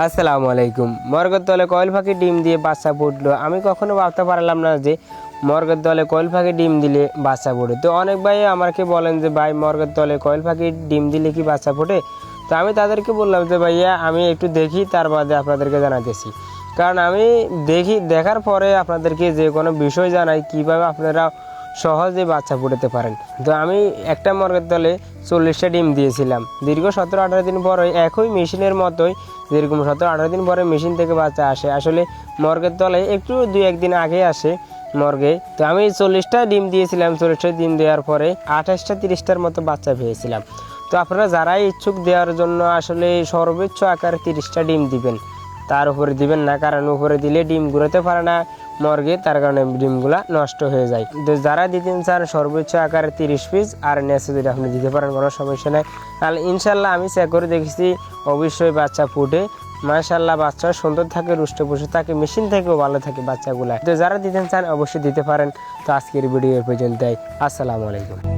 আসসালামু আলাইকুম। মর্গের দলে কয়েল পাখি ডিম দিয়ে বাচ্চা ফুটলো। আমি কখনো ভাবতে পারলাম না যে মর্গের দলে কয়েল পাখি ডিম দিলে বাচ্চা ফোটে। তো অনেক ভাই আমাকে বলেন যে ভাই মর্গের দলে কয়েল পাখি ডিম দিলে কি বাচ্চা ফোটে? তো আমি তাদেরকে বললাম যে ভাইয়া আমি একটু দেখি, তার বাদে আপনাদেরকে জানাতেছি। কারণ আমি দেখার পরে আপনাদেরকে যে কোনো বিষয় জানাই কীভাবে আপনারা সহজে বাচ্চা ফুটাতে পারেন। তো আমি একটা মর্গের দলে 40টা ডিম দিয়েছিলাম। দীর্ঘ 17-18 দিন পরে একই মেশিনের মতোই যেরকম 17-18 দিন পরে মেশিন থেকে বাচ্চা আসে। আসলে মর্গের দলে একটু 2-1 দিন আগে আসে মর্গে। তো আমি 40টা ডিম দিয়েছিলাম। 40টা ডিম দেওয়ার পরে 28-30টার মতো বাচ্চা পেয়েছিলাম। তো আপনারা যারাই ইচ্ছুক দেওয়ার জন্য আসলে সর্বোচ্চ আকারে 30টা ডিম দিবেন, তার উপরে দিবেন না। কারণ উপরে দিলে ডিম ঘুরাতে পারে না মর্গে, তার কারণে ডিমগুলা নষ্ট হয়ে যায়। তো যারা দিতেন চান সর্বোচ্চ আকারে 30 পিস, আর নেচে যদি আপনি দিতে পারেন কোনো সমস্যা নেই। তাহলে ইনশাল্লাহ আমি চেক করে দেখেছি অবশ্যই বাচ্চা ফুটে। মাশাআল্লাহ বাচ্চা সুন্দর থাকে, রুষ্টপুষ্ট থাকে, মেশিন থেকেও ভালো থাকে বাচ্চাগুলা। তো যারা দিতেন চান অবশ্যই দিতে পারেন। তো আজকের ভিডিও পর্যন্তই। আসসালামু আলাইকুম।